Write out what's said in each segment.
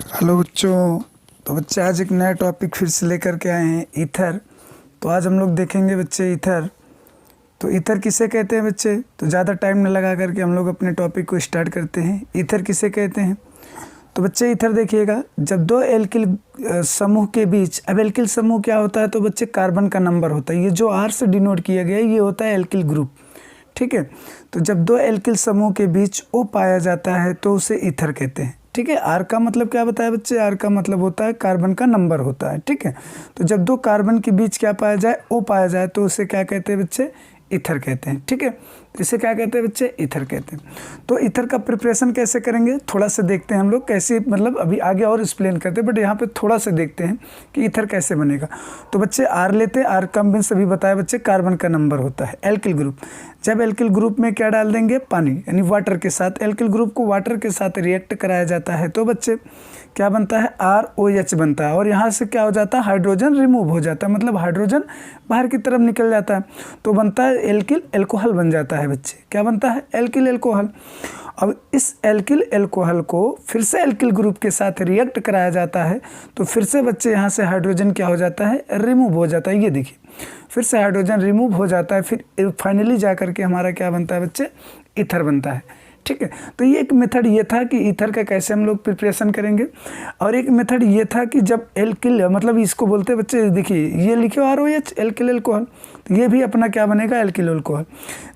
Hello बच्चों। तो बच्चे आज एक नया टॉपिक फिर से लेकर के आए हैं, ईथर। तो आज हम लोग देखेंगे बच्चे ईथर। तो ईथर किसे कहते हैं बच्चे? तो ज़्यादा टाइम न लगा करके हम लोग अपने टॉपिक को स्टार्ट करते हैं। ईथर किसे कहते हैं? तो बच्चे ईथर देखिएगा, जब दो एल्किल समूह के बीच, अब एल्किल समूह क्या होता है? तो बच्चे कार्बन का नंबर होता है। ये जो आर से डिनोट किया गया है ये होता है एल्किल ग्रुप, ठीक है। तो जब दो एल्किल समूह के बीच ओ पाया जाता है तो उसे ईथर कहते हैं, ठीक है। आर का मतलब क्या बताया बच्चे? आर का मतलब होता है कार्बन का नंबर होता है, ठीक है। तो जब दो कार्बन के बीच क्या पाया जाए? ओ पाया जाए तो उसे क्या कहते हैं बच्चे? ईथर कहते हैं, ठीक है। तो इसे क्या कहते हैं बच्चे? ईथर कहते हैं। तो ईथर का प्रिपरेशन कैसे करेंगे थोड़ा सा देखते हैं हम लोग, कैसे मतलब अभी आगे और एक्सप्लेन करते हैं, बट यहाँ पे थोड़ा सा देखते हैं कि ईथर कैसे बनेगा। तो बच्चे आर लेते हैं, आर का मीन्स अभी बताया बच्चे कार्बन का नंबर होता है, एल्किल ग्रुप। जब एल्किल ग्रुप में क्या डाल देंगे? पानी, यानी वाटर के साथ। एल्किल ग्रुप को वाटर के साथ रिएक्ट कराया जाता है तो बच्चे क्या बनता है? ROH बनता है। और यहाँ से क्या हो जाता है? हाइड्रोजन रिमूव हो जाता है, मतलब हाइड्रोजन बाहर की तरफ निकल जाता है तो बनता है एल्किल एल्कोहल बन जाता है बच्चे। क्या बनता है? Alkyl alcohol. अब इस एल्किल एल्कोहल को फिर से एल्किल ग्रुप के साथ रिएक्ट कराया जाता है तो फिर से बच्चे यहाँ से हाइड्रोजन क्या हो जाता है? रिमूव हो जाता है। ये देखिए फिर से हाइड्रोजन रिमूव हो जाता है, फिर फाइनली जा करके हमारा क्या बनता है बच्चे? ईथर बनता है, ठीक है। तो ये एक मेथड ये था कि ईथर का कैसे हम लोग प्रिपरेशन करेंगे। और एक मेथड ये था कि जब एल्किल, मतलब इसको बोलते हैं बच्चे, देखिए ये लिखे ROH, एल्किल एल्कोहल। तो ये भी अपना क्या बनेगा? Alkyl alcohol.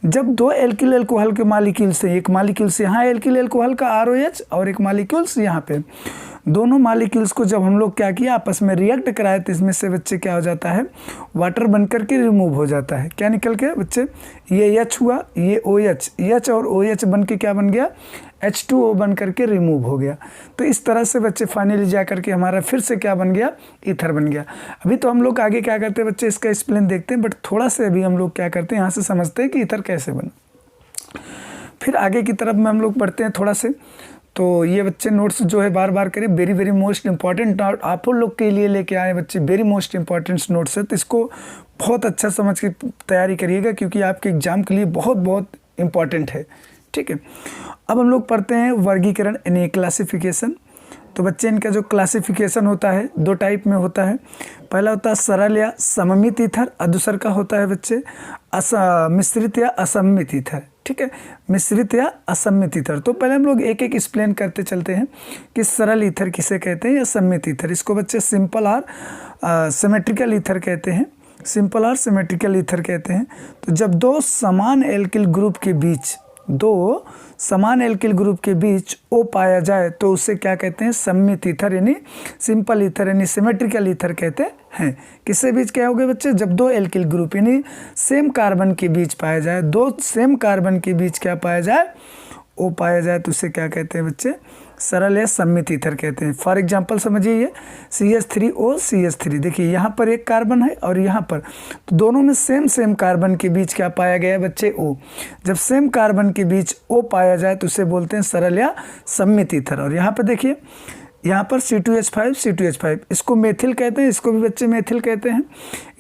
जब दो एल्किल एल्कोहल के मालिक्यूल से, एक मालिक्यूल से यहाँ एल्किल एल्कोहल का ROH और एक मालिक्यूल्स यहाँ पे, दोनों मालिक्यूल्स को जब हम लोग क्या किया? आपस में रिएक्ट कराए तो इसमें से बच्चे क्या हो जाता है? वाटर बन करके रिमूव हो जाता है। क्या निकल के बच्चे? ये H हुआ, ये OH, H और OH बन के क्या बन गया? H2O बन करके रिमूव हो गया। तो इस तरह से बच्चे फाइनली जा करके हमारा फिर से क्या बन गया? ईथर बन गया। अभी तो हम लोग आगे क्या करते हैं बच्चे? इसका एक्सप्लेन देखते हैं, बट थोड़ा से अभी हम लोग क्या करते हैं यहाँ से समझते हैं कि ईथर कैसे बना। फिर आगे की तरफ में हम लोग बढ़ते हैं थोड़ा से। तो ये बच्चे नोट्स जो है बार बार करें, वेरी वेरी मोस्ट इंपॉर्टेंट आप लोग के लिए लेके आए बच्चे, वेरी मोस्ट इंपॉर्टेंट नोट्स है। तो इसको बहुत अच्छा समझ के तैयारी करिएगा क्योंकि आपके एग्जाम के लिए बहुत बहुत इंपॉर्टेंट है, ठीक है। अब हम लोग पढ़ते हैं वर्गीकरण यानी क्लासिफिकेशन। तो बच्चे इनका जो क्लासिफिकेशन होता है दो टाइप में होता है। पहला होता है सरल या सममित ईथर और दूसरा का होता है बच्चे मिश्रित या असम्मित ईथर, ठीक है। मिश्रित या असम्मित ईथर। तो पहले हम लोग एक एक एक्सप्लेन करते चलते हैं कि सरल ईथर किसे कहते हैं या सम्मित ईथर। इसको बच्चे सिंपल और सिमेट्रिकल ईथर कहते हैं, सिंपल और सिमेट्रिकल ईथर कहते हैं। तो जब दो समान एल्किल ग्रुप के बीच, दो समान एल्किल ग्रुप के बीच ओ पाया जाए तो उसे क्या कहते हैं? सम्मित ईथर यानी सिंपल ईथर यानी सिमेट्रिकल ईथर कहते हैं। किसके बीच क्या हो गए बच्चे? जब दो एल्किल ग्रुप यानी सेम कार्बन के बीच पाया जाए, दो सेम कार्बन के बीच क्या पाया जाए? ओ पाया जाए तो उसे क्या कहते हैं बच्चे? सरल या सम्मित ईथर कहते हैं। फॉर एग्जांपल समझिए ये CH3O CH3, देखिए यहाँ पर एक कार्बन है और यहाँ पर, तो दोनों में सेम कार्बन के बीच क्या पाया गया है बच्चे? O। जब सेम कार्बन के बीच O पाया जाए तो उसे बोलते हैं सरल या सम्मित ईथर। और यहाँ पर देखिए यहाँ पर C2H5, इसको मेथिल कहते हैं, इसको भी बच्चे मेथिल कहते हैं।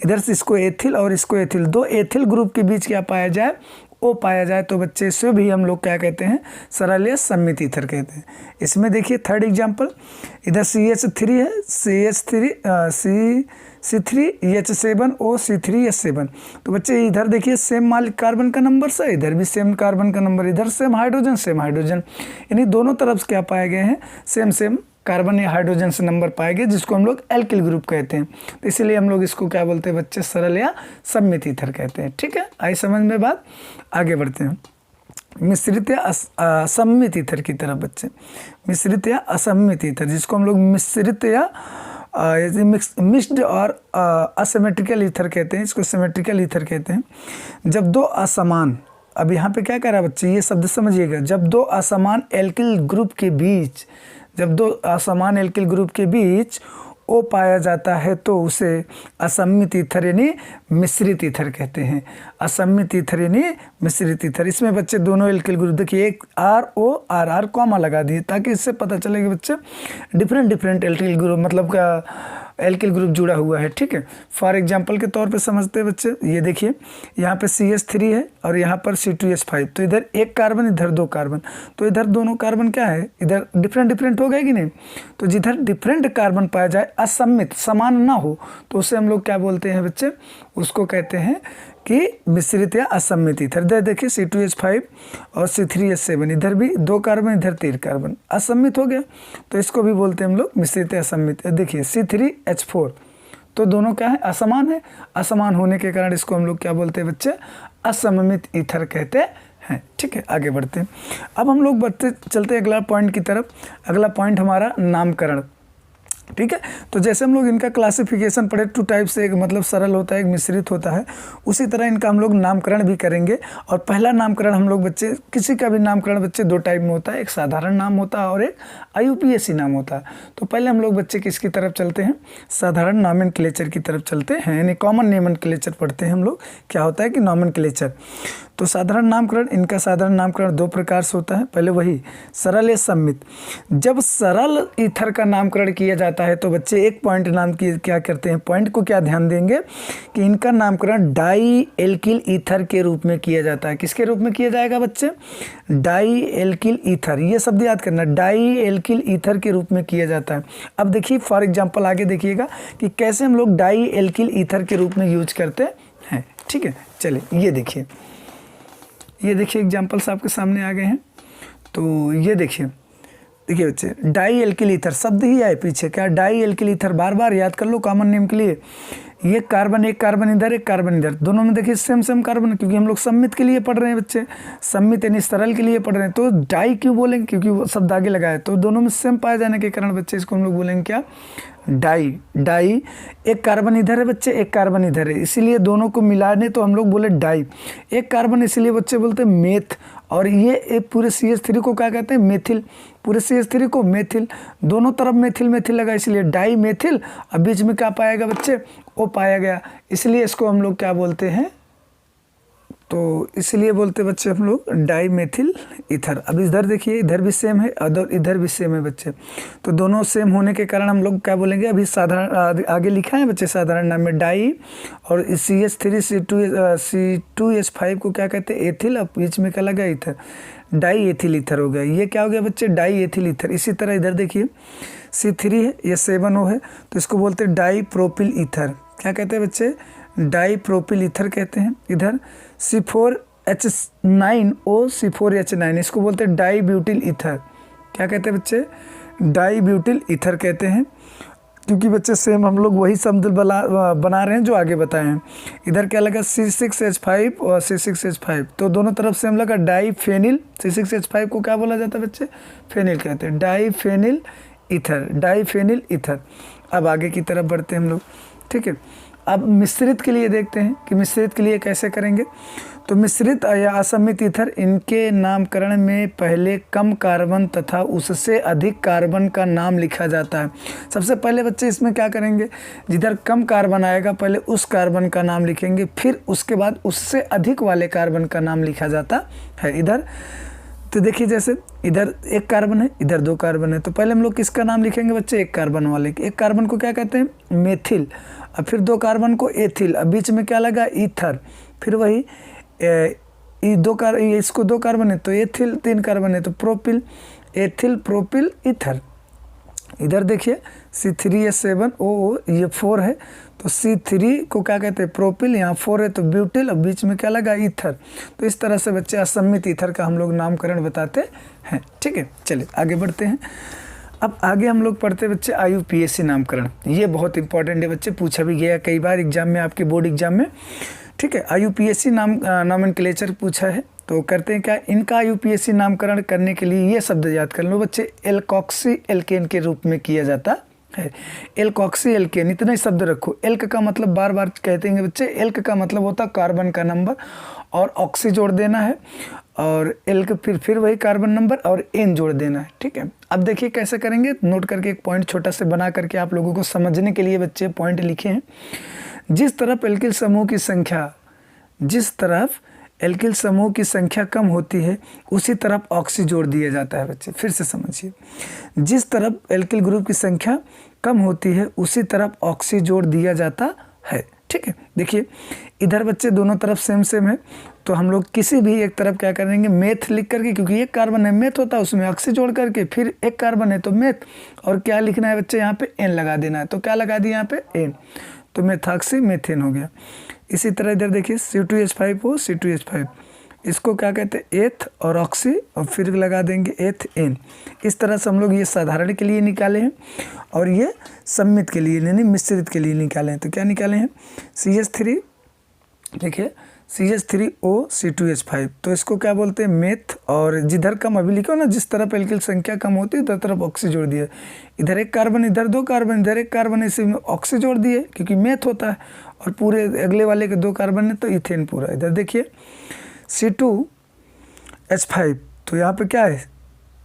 इधर से इसको एथिल और इसको एथिल, दो एथिल ग्रुप के बीच क्या पाया जाए? ओ पाया जाए तो बच्चे इसे भी हम लोग क्या कहते हैं? सरल या सम्मित ईथर कहते हैं। इसमें देखिए थर्ड एग्जांपल, इधर CH3 है, C3H7O C3H7। तो बच्चे इधर देखिए सेम कार्बन का नंबर से, इधर भी सेम कार्बन का नंबर, इधर सेम हाइड्रोजन, यानी दोनों तरफ से क्या पाए गए हैं? सेम कार्बन या हाइड्रोजन से नंबर पाए गए, जिसको हम लोग एल्किल ग्रुप कहते हैं। तो इसीलिए हम लोग इसको क्या बोलते हैं बच्चे? सरल या सम्मित ईथर कहते हैं, ठीक है। आई समझ में बात? आगे बढ़ते हैं मिश्रित या असम्मित ईथर की तरफ बच्चे। मिश्रित या असम्मित ईथर, जिसको हम लोग मिश्रित या मिक्स्ड और असिमेट्रिकल ईथर कहते हैं, इसको सिमेट्रिकल ईथर कहते हैं। जब दो असमान, अब यहाँ पे क्या कह रहा है बच्चे? ये शब्द समझिएगा, जब दो असमान एल्किल ग्रुप के बीच, जब दो असमान एल्किल ग्रुप के बीच ओ पाया जाता है तो उसे असम्मित ईथर यानी मिश्रित ईथर कहते हैं। असम्मित ईथर यानी मिश्रित ईथर। इसमें बच्चे दोनों एल्किल ग्रुप, देखिए एक ROR कॉमा लगा दिए ताकि इससे पता चले कि बच्चे डिफरेंट एल्किल ग्रुप, मतलब एल्किल ग्रुप जुड़ा हुआ है, ठीक है। फॉर एग्जांपल के तौर पे समझते हैं बच्चे, ये देखिए यहाँ पे CH3 है और यहाँ पर C2H5, तो इधर एक कार्बन इधर दो कार्बन, तो इधर दोनों कार्बन क्या है, इधर डिफरेंट हो गए कि नहीं। तो जिधर डिफरेंट कार्बन पाया जाए, असम्मित समान ना हो, तो उसे हम लोग क्या बोलते हैं बच्चे, उसको कहते हैं कि मिश्रित या असम्मित ईथर। इधर देखिए C2H5 और C3H7, इधर भी दो कार्बन इधर 3 कार्बन, असम्मित हो गया, तो इसको भी बोलते हैं हम लोग मिश्रित या असम्मित। देखिए C3H4, तो दोनों क्या है, असमान है, असमान होने के कारण इसको हम लोग क्या बोलते हैं बच्चे, असममित ईथर कहते हैं, ठीक है। आगे बढ़ते हैं, अब हम लोग बढ़ते चलते अगला पॉइंट की तरफ। अगला पॉइंट हमारा नामकरण, ठीक है। तो जैसे हम लोग इनका क्लासिफिकेशन पढ़े, 2 टाइप से, एक मतलब सरल होता है, एक मिश्रित होता है, उसी तरह इनका हम लोग नामकरण भी करेंगे। और पहला नामकरण हम लोग बच्चे, किसी का भी नामकरण बच्चे 2 टाइप में होता है, एक साधारण नाम होता है और एक IUPAC नाम होता है। तो पहले हम लोग बच्चे किसकी तरफ चलते हैं, साधारण नॉमेनक्लेचर की तरफ चलते हैं, यानी कॉमन नॉमेनक्लेचर पढ़ते हैं हम लोग। क्या होता है कि नॉमेनक्लेचर, तो साधारण नामकरण, इनका साधारण नामकरण 2 प्रकार से होता है। पहले वही सरल या सम्मित। जब सरल ईथर का नामकरण किया जाता है तो बच्चे एक पॉइंट नाम की क्या करते हैं, पॉइंट को क्या ध्यान देंगे कि इनका नामकरण डाई एल्किल ईथर के रूप में किया जाता है। किसके रूप में किया जाएगा बच्चे, डाई एल्किल ईथर, ये शब्द याद करना, डाई एल्किल ईथर के रूप में किया जाता है। अब देखिए फॉर एग्जाम्पल आगे देखिएगा कि कैसे हम लोग डाई एल्किल ईथर के रूप में यूज करते हैं, ठीक है। चलिए ये देखिए एग्जाम्पल्स आपके सामने आ गए हैं। तो ये देखिए बच्चे, डाई एल्किल ईथर शब्द ही आए पीछे, क्या डाई एल्किल ईथर, बार बार याद कर लो कॉमन नेम के लिए। ये कार्बन, एक कार्बन इधर, एक कार्बन इधर, दोनों में देखिए सेम कार्बन, क्योंकि हम लोग सम्मित के लिए पढ़ रहे हैं बच्चे, सम्मित यानी सरल के लिए पढ़ रहे हैं। तो डाई क्यों बोलेंगे, क्योंकि वो शब्द आगे लगा है, तो दोनों में सेम पाए जाने के कारण बच्चे इसको हम लोग बोलेंगे क्या, डाई। एक कार्बन इधर है बच्चे, एक कार्बन इधर है, इसीलिए दोनों को मिलाने तो हम लोग बोले डाई। एक कार्बन इसीलिए बच्चे बोलते हैं मेथ, और ये पूरे CH3 को क्या कहते हैं, मेथिल, पूरे CH3 को मेथिल, दोनों तरफ मेथिल लगा, इसलिए डाई मेथिल। अब बीच में क्या पाएगा बच्चे, ओ पाया गया, इसलिए इसको हम लोग क्या बोलते हैं, तो इसलिए बोलते बच्चे हम लोग डाई मेथिल ईथर। अब इधर देखिए, इधर भी सेम है और इधर भी सेम है बच्चे, तो दोनों सेम होने के कारण हम लोग क्या बोलेंगे, अभी साधारण आगे लिखा है बच्चे साधारण नाम में डाई, और CH3 C2H5 को क्या कहते हैं, एथिल, अब बीच में क्या लगा, ईथर, डाई एथिल ईथर हो गया। ये क्या हो गया बच्चे, डाई एथिल ईथर। इसी तरह इधर देखिए C3 है, ये 7O है, तो इसको बोलते हैं डाई प्रोपिल ईथर। क्या कहते हैं बच्चे, डाई प्रोपिल ईथर कहते हैं। इधर C4H9O C4H9, इसको बोलते हैं डाई ब्यूटिल ईथर। क्या कहते हैं बच्चे, डाई ब्यूटिल ईथर कहते हैं, क्योंकि बच्चे सेम हम लोग वही शब्द बना रहे हैं जो आगे बताए हैं। इधर क्या लगा, C6H5 और C6H5, तो दोनों तरफ सेम लगा, डाई फेनिल। C6H5 को क्या बोला जाता है बच्चे, फेनिल कहते हैं, diphenyl ether, diphenyl ether. अब आगे की तरफ बढ़ते हैं हम लोग, ठीक है। अब मिश्रित के लिए देखते हैं कि मिश्रित के लिए कैसे करेंगे। तो मिश्रित या असम्मित ईथर, इनके नामकरण में पहले कम कार्बन तथा उससे अधिक कार्बन का नाम लिखा जाता है। सबसे पहले बच्चे इसमें क्या करेंगे, जिधर कम कार्बन आएगा पहले उस कार्बन का नाम लिखेंगे, फिर उसके बाद उससे अधिक वाले कार्बन का नाम लिखा जाता है। इधर तो देखिए जैसे इधर एक कार्बन है, इधर 2 कार्बन है, तो पहले हम लोग किसका नाम लिखेंगे बच्चे, एक कार्बन वाले। एक कार्बन को क्या कहते हैं, मेथिल, अब फिर 2 कार्बन को एथिल, अब बीच में क्या लगा, ईथर, फिर वही इसको 2 कार्बन है तो एथिल, 3 कार्बन है तो प्रोपिल, एथिल प्रोपिल ईथर। इधर देखिए C3H7O, ये 4 है, तो C3 को क्या कहते हैं, प्रोपिल, यहाँ 4 है तो ब्यूटिल, अब बीच में क्या लगा, ईथर। तो इस तरह से बच्चे असम्मित ईथर का हम लोग नामकरण बताते हैं, ठीक है। चलिए आगे बढ़ते हैं। अब आगे हम लोग पढ़ते हैं बच्चे IUPAC नामकरण। ये बहुत इंपॉर्टेंट है बच्चे, पूछा भी गया कई बार एग्जाम में, आपके बोर्ड एग्जाम में, ठीक है। IUPAC नॉमेनक्लेचर पूछा है, तो करते हैं क्या, इनका IUPAC नामकरण करने के लिए ये शब्द याद कर लो बच्चे, एल्कोक्सी एल्केन के रूप में किया जाता है। एल्कोक्सी एल्केन, इतना ही शब्द रखो। एल्क का मतलब बार बार कहते हैं बच्चे, एल्क का मतलब होता है कार्बन का नंबर, और ऑक्सी जोड़ देना है, और एल्क फिर वही कार्बन नंबर और एन जोड़ देना है, ठीक है। अब देखिए कैसे करेंगे, नोट करके एक पॉइंट छोटा से बना करके आप लोगों को समझने के लिए बच्चे पॉइंट लिखे हैं। जिस तरफ एल्किल समूह की संख्या कम होती है उसी तरफ ऑक्सी जोड़ दिया जाता है बच्चे। फिर से समझिए, जिस तरफ एल्किल ग्रुप की संख्या कम होती है उसी तरफ ऑक्सी जोड़ दिया जाता है। ठीक है, देखिए इधर बच्चे दोनों तरफ सेम सेम है, तो हम लोग किसी भी एक तरफ क्या करेंगे, मेथ लिख करके, क्योंकि एक कार्बन है मेथ होता है, उसमें ऑक्सी जोड़ करके, फिर एक कार्बन है तो मेथ, और क्या लिखना है बच्चे यहाँ पे एन लगा देना है। तो क्या लगा दिया यहाँ पे एन, तो मेथॉक्सी मेथेन हो गया। इसी तरह इधर देखिए C2H5 हो C2H5, इसको क्या कहते हैं एथ और ऑक्सी, और फिर लगा देंगे एथ एन। इस तरह से हम लोग ये साधारण के लिए निकाले हैं और ये सम्मित के लिए यानी मिश्रित के लिए निकाले हैं। तो क्या निकाले हैं CH3, देखिए CH3O C2H5, तो इसको क्या बोलते हैं मेथ, और जिधर कम अभी लिखो ना, जिस तरफ एल्किल संख्या कम होती है उधर तरफ ऑक्सी जोड़ दिया, इधर एक कार्बन इधर दो कार्बन इधर एक कार्बन, इसी में ऑक्सी जोड़ दिए क्योंकि मेथ होता है, और पूरे अगले वाले के 2 कार्बन है तो इथेन पूरा। इधर देखिए C2H5, तो यहाँ पे क्या है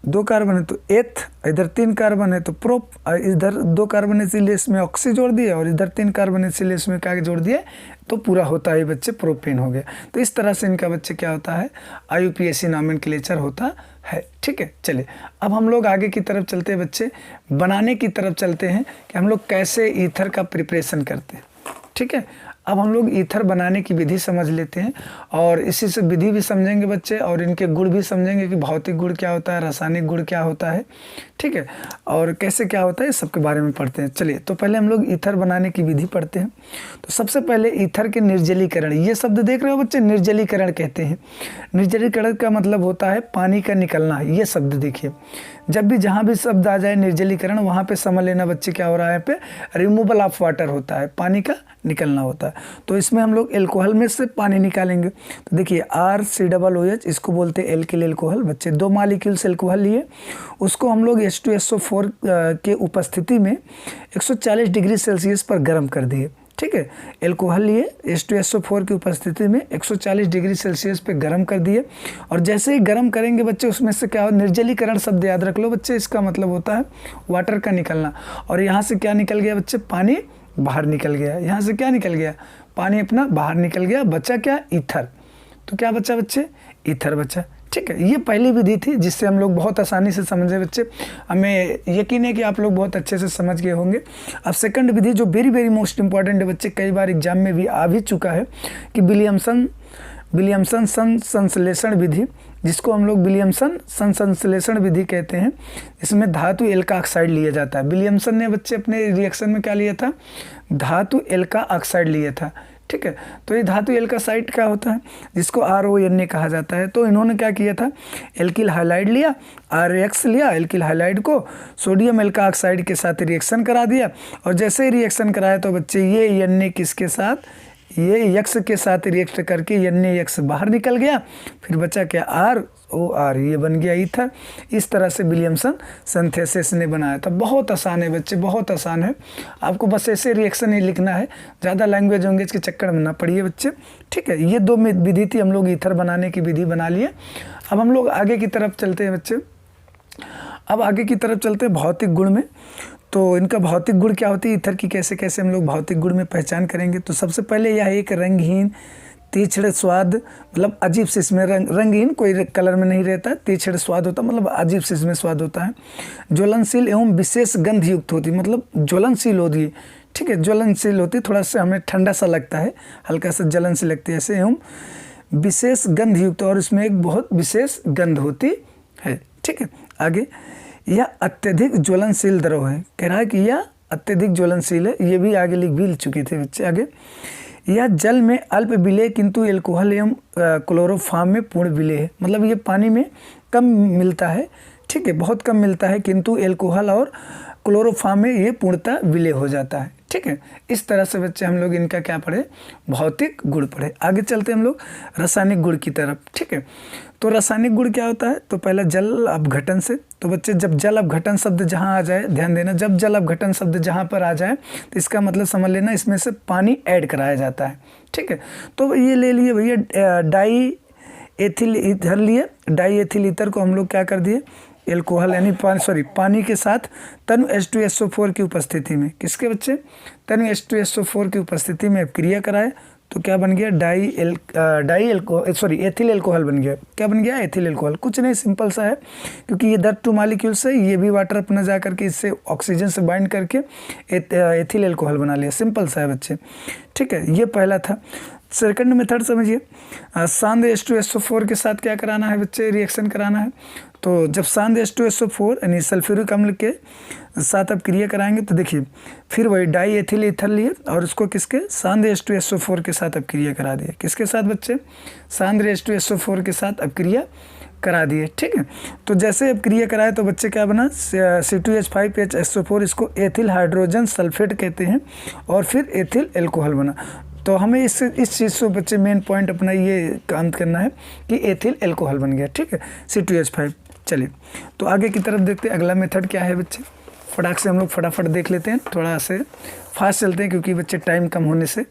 2 कार्बन है तो एथ, इधर 3 कार्बन है तो प्रोप, इधर 2 कार्बन है इसलिए इसमें ऑक्सी जोड़ दिया, और इधर 3 कार्बन है इसलिए इसमें क्या जोड़ दिया, तो पूरा होता है बच्चे प्रोपेन हो गया। तो इस तरह से इनका बच्चे क्या होता है IUPAC नॉमेनक्लेचर होता है। ठीक है, चलिए अब हम लोग आगे की तरफ चलते हैं बच्चे, बनाने की तरफ चलते हैं कि हम लोग कैसे ईथर का प्रिपरेशन करते हैं। ठीक है, अब हम लोग ईथर बनाने की विधि समझ लेते हैं, और इसी से विधि भी समझेंगे बच्चे, और इनके गुण भी समझेंगे कि भौतिक गुण क्या होता है, रासायनिक गुण क्या होता है। ठीक है, और कैसे क्या होता है, सबके बारे में पढ़ते हैं। चलिए तो पहले हम लोग ईथर बनाने की विधि पढ़ते हैं। तो सबसे पहले ईथर के निर्जलीकरण, ये शब्द देख रहे हो बच्चे, निर्जलीकरण कहते हैं। निर्जलीकरण का मतलब होता है पानी का निकलना। ये शब्द देखिए, जब भी जहाँ भी शब्द आ जाए निर्जलीकरण, वहाँ पे समझ लेना बच्चे क्या हो रहा है, पे रिमूवल ऑफ वाटर होता है, पानी का निकलना होता है। तो इसमें हम लोग एल्कोहल में से पानी निकालेंगे। तो देखिए RCOOH, इसको बोलते हैं एल्किल एल्कोहल। बच्चे 2 मॉलिक्यूल्स एल्कोहल लिए, उसको हम लोग H2SO4 के उपस्थिति में 140 डिग्री सेल्सियस पर गर्म कर दिए। ठीक है, एल्कोहल लिए H2SO4 की उपस्थिति में 140 डिग्री सेल्सियस पे गर्म कर दिए, और जैसे ही गर्म करेंगे बच्चे उसमें से क्या हो, निर्जलीकरण शब्द याद रख लो बच्चे, इसका मतलब होता है वाटर का निकलना। और यहाँ से क्या निकल गया बच्चे, पानी बाहर निकल गया। यहाँ से क्या निकल गया, पानी अपना बाहर निकल गया, बचा क्या, ईथर। तो क्या बचा बच्चे, ईथर बचा। ठीक है, ये पहली विधि थी जिससे हम लोग बहुत आसानी से समझे बच्चे, हमें यकीन है कि आप लोग बहुत अच्छे से समझ गए होंगे। अब सेकंड विधि जो वेरी वेरी मोस्ट इंपॉर्टेंट है बच्चे, कई बार एग्जाम में भी आ भी चुका है, कि विलियमसन संश्लेषण विधि, जिसको हम लोग विलियमसन संश्लेषण विधि कहते हैं। इसमें धातु एल्का ऑक्साइड लिया जाता है। विलियमसन ने बच्चे अपने रिएक्शन में क्या लिया था, धातु एल्का ऑक्साइड लिया था। ठीक है, तो ये धातु एल्कासाइड क्या होता है, जिसको RONA कहा जाता है। तो इन्होंने क्या किया था, एल्किल हाइलाइड लिया, RX लिया, एल्किल हाइलाइड को सोडियम एल्का ऑक्साइड के साथ रिएक्शन करा दिया, और जैसे ही रिएक्शन कराया तो बच्चे ये Na किसके साथ, ये X के साथ रिएक्ट करके NaX बाहर निकल गया, फिर बचा क्या ROR, ये बन गया ईथर। इस तरह से विलियमसन सिंथेसिस ने बनाया था। बहुत आसान है बच्चे, बहुत आसान है, आपको बस ऐसे रिएक्शन ही लिखना है, ज़्यादा लैंग्वेज वैंग्वेज के चक्कर में ना पड़िए बच्चे। ठीक है, ये 2 विधि थी, हम लोग ईथर बनाने की विधि बना लिए। अब हम लोग आगे की तरफ चलते हैं बच्चे, अब आगे की तरफ चलते हैं भौतिक गुण में। तो इनका भौतिक गुण क्या होती है, ईथर की कैसे कैसे हम लोग भौतिक गुण में पहचान करेंगे। तो सबसे पहले यह एक रंगहीन तीक्ष्ण स्वाद, मतलब अजीब से इसमें रंगहीन कोई कलर में नहीं रहता, तीक्ष्ण स्वाद होता मतलब अजीब से इसमें स्वाद होता है। ज्वलनशील एवं विशेष गंध युक्त होती, मतलब ज्वलनशील होती है। ठीक है, ज्वलनशील होती, थोड़ा सा हमें ठंडा सा लगता है, हल्का सा जलन से लगती है ऐसे, एवं विशेष गंध युक्त, और इसमें एक बहुत विशेष गंध होती है। ठीक है, आगे यह अत्यधिक ज्वलनशील द्रव है, कह रहा है कि यह अत्यधिक ज्वलनशील है, ये भी आगे लिख भी चुके थे बच्चे। आगे यह जल में अल्प विलेय किंतु एल्कोहल एवं क्लोरोफॉर्म में पूर्ण विलेय है, मतलब ये पानी में कम मिलता है। ठीक है, बहुत कम मिलता है, किंतु एल्कोहल और क्लोरोफॉर्म में ये पूर्णतः विलेय हो जाता है। ठीक है, इस तरह से बच्चे हम लोग इनका क्या पढ़े, भौतिक गुण पढ़े। आगे चलते हम लोग रासायनिक गुण की तरफ। ठीक है, तो रासायनिक गुण क्या होता है, तो पहला जल अपघटन से। तो बच्चे जब जल अपघटन शब्द जहाँ आ जाए, ध्यान देना, जब जल अपघटन शब्द जहाँ पर आ जाए तो इसका मतलब समझ लेना इसमें से पानी ऐड कराया जाता है। ठीक है, तो ये ले लिए भैया डाई एथिल ईथर लिए, डाई एथिल ईथर को हम लोग क्या कर दिए, एल्कोहल यानी पानी के साथ तनु H2SO4 की उपस्थिति में, किसके बच्चे, तनु H2SO4 की उपस्थिति में क्रिया कराए तो क्या बन गया, एथिल एल्कोहल बन गया। क्या बन गया, एथिल एल्कोहल। कुछ नहीं, सिंपल सा है, क्योंकि ये दर 2 मॉलिक्यूल्स है, ये भी वाटर अपना जा करके इससे ऑक्सीजन से बाइंड करके एथिल एल्कोहल बना लिया। सिंपल सा है बच्चे, ठीक है। ये पहला था। सेकंड मेथड समझिए, सांद H2SO4 के साथ क्या कराना है बच्चे, रिएक्शन कराना है। तो जब सांद H2SO4 यानी सल्फ्यूरिक अम्ल के साथ अब क्रिया कराएंगे तो देखिए फिर वही डाई एथिल ईथर लिए और उसको किसके, सांद H2SO4 के साथ अब क्रिया करा दिए। किसके साथ बच्चे, सांद H2SO4 के साथ अब क्रिया करा दिए, ठीक है। तो जैसे अब क्रिया कराए तो बच्चे क्या बना, C2H5HSO4, इसको एथिल हाइड्रोजन सल्फेट कहते हैं, और फिर एथिल एल्कोहल बना। तो हमें इस चीज़ से बच्चे मेन पॉइंट अपना ये अंत करना है कि एथिल एल्कोहल बन गया, ठीक है, C2H5। चलिए तो आगे की तरफ देखते हैं अगला मेथड क्या है बच्चे। फटाक से हम लोग फटाफट देख लेते हैं, थोड़ा से फास्ट चलते हैं क्योंकि बच्चे टाइम कम होने से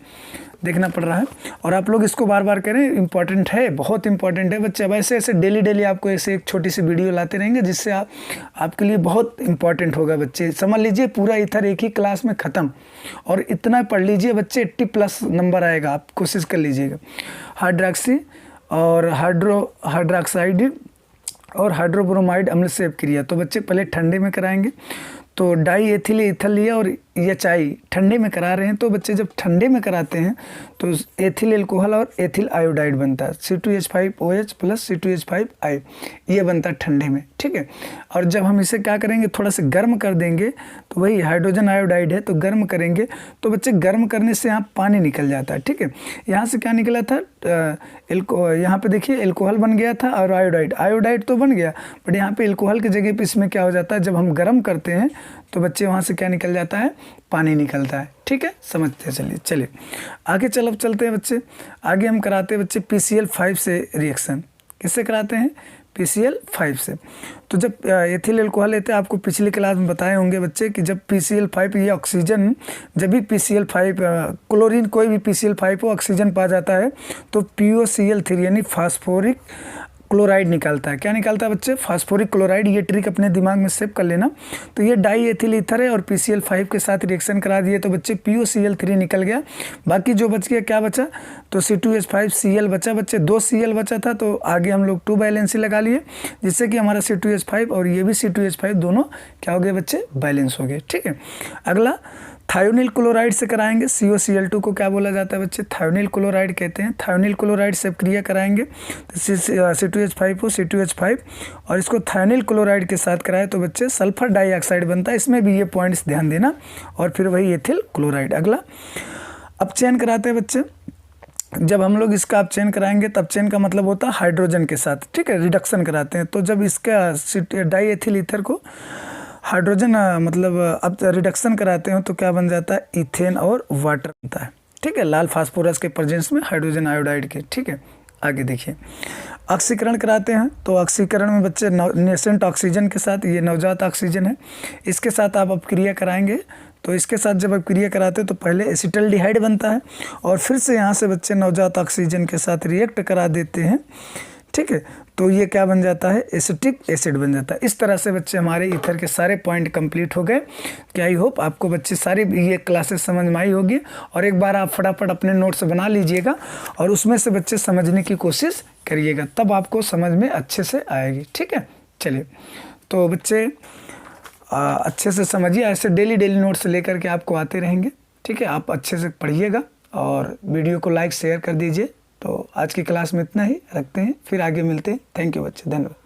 देखना पड़ रहा है। और आप लोग इसको बार बार करें, इंपॉर्टेंट है, बहुत इंपॉर्टेंट है बच्चे। अब ऐसे ऐसे डेली आपको ऐसे एक छोटी सी वीडियो लाते रहेंगे जिससे आपके लिए बहुत इंपॉर्टेंट होगा बच्चे। समझ लीजिए पूरा ईथर एक ही क्लास में ख़त्म, और इतना पढ़ लीजिए बच्चे, 80+ नंबर आएगा। आप कोशिश कर लीजिएगा। हाइड्रॉक्सी और हाइड्रोक्साइड और हाइड्रोब्रोमाइड अम्ल से क्रिया, तो बच्चे पहले ठंडे में कराएंगे। तो डाई एथिल ईथर लिया और HI ठंडे में करा रहे हैं, तो बच्चे जब ठंडे में कराते हैं तो एथिल एल्कोहल और एथिल आयोडाइड बनता है, C2H5OH प्लस C2H5I, ये बनता है ठंडे में, ठीक है। और जब हम इसे क्या करेंगे, थोड़ा सा गर्म कर देंगे, तो वही हाइड्रोजन आयोडाइड है, तो गर्म करेंगे तो बच्चे गर्म करने से यहाँ पानी निकल जाता है, ठीक है। यहाँ से क्या निकला था, यहाँ पे देखिए एल्कोहल बन गया था और आयोडाइड तो बन गया, बट यहाँ पे एल्कोहल की जगह पे इसमें क्या हो जाता है, जब हम गर्म करते हैं तो बच्चे वहाँ से क्या निकल जाता है, पानी निकलता है, ठीक है। समझते हैं, चलिए आगे चलते हैं बच्चे। आगे हम कराते हैं बच्चे PCl5 से रिएक्शन। किससे कराते हैं, PCl5 से। तो जब एथिल एल्कोहल लेते हैं, आपको पिछली क्लास में बताए होंगे बच्चे कि जब PCl5 ये ऑक्सीजन, जब भी PCl5 क्लोरीन कोई भी PCl5 हो ऑक्सीजन पा जाता है तो POCl3 यानी फास्फोरिक क्लोराइड निकालता है। क्या निकालता है बच्चे, फास्फोरिक क्लोराइड। ये ट्रिक अपने दिमाग में सेव कर लेना। तो ये डाई एथिल ईथर है और PCl5 के साथ रिएक्शन करा दिए तो बच्चे POCl3 निकल गया। बाकी जो बच गया क्या बचा, तो C2H5Cl बचा बच्चे, 2 Cl बचा था, तो आगे हम लोग 2 वैलेंसी लगा लिए, जिससे कि हमारा C2H5 और ये भी C2H5 दोनों क्या हो गए बच्चे, बैलेंस हो गए, ठीक है। अगला थायोनिल क्लोराइड से कराएंगे। COCl2 को क्या बोला जाता है बच्चे, थायोनिल क्लोराइड कहते हैं। थायोनिल क्लोराइड से क्रिया कराएंगे तो C2H5 हो C2H5, और इसको थायोनिल क्लोराइड के साथ कराए तो बच्चे सल्फर डाइऑक्साइड बनता है। इसमें भी ये पॉइंट्स ध्यान देना, और फिर वही एथिल क्लोराइड। अगला अपचयन कराते हैं बच्चे। जब हम लोग इसका अपचयन कराएंगे तब अपचयन का मतलब होता है हाइड्रोजन के साथ, ठीक है, रिडक्शन कराते हैं। तो जब इसका डाई एथिल ईथर को हाइड्रोजन मतलब अब रिडक्शन कराते हो तो क्या बन जाता है, इथेन और वाटर बनता है, ठीक है, लाल फास्फोरस के प्रेजेंस में हाइड्रोजन आयोडाइड के, ठीक है। आगे देखिए ऑक्सीकरण कराते हैं। तो ऑक्सीकरण में बच्चे नेसेंट ऑक्सीजन के साथ, ये नवजात ऑक्सीजन है, इसके साथ आप अपक्रिया कराएंगे। तो इसके साथ जब अपक्रिया कराते हैं तो पहले एसिटल्डिहाइड बनता है, और फिर से यहाँ से बच्चे नवजात ऑक्सीजन के साथ रिएक्ट करा देते हैं, ठीक है। तो ये क्या बन जाता है, एसिटिक एसिड बन जाता है। इस तरह से बच्चे हमारे ईथर के सारे पॉइंट कंप्लीट हो गए। क्या आई होप आपको बच्चे सारी ये क्लासेस समझ में आई होगी, और एक बार आप फटाफट अपने नोट्स बना लीजिएगा और उसमें से बच्चे समझने की कोशिश करिएगा, तब आपको समझ में अच्छे से आएगी, ठीक है। चलिए तो बच्चे अच्छे से समझिए, ऐसे डेली नोट्स लेकर के आपको आते रहेंगे, ठीक है। आप अच्छे से पढ़िएगा और वीडियो को लाइक शेयर कर दीजिए। तो आज की क्लास में इतना ही रखते हैं, फिर आगे मिलते हैं। थैंक यू बच्चे, धन्यवाद।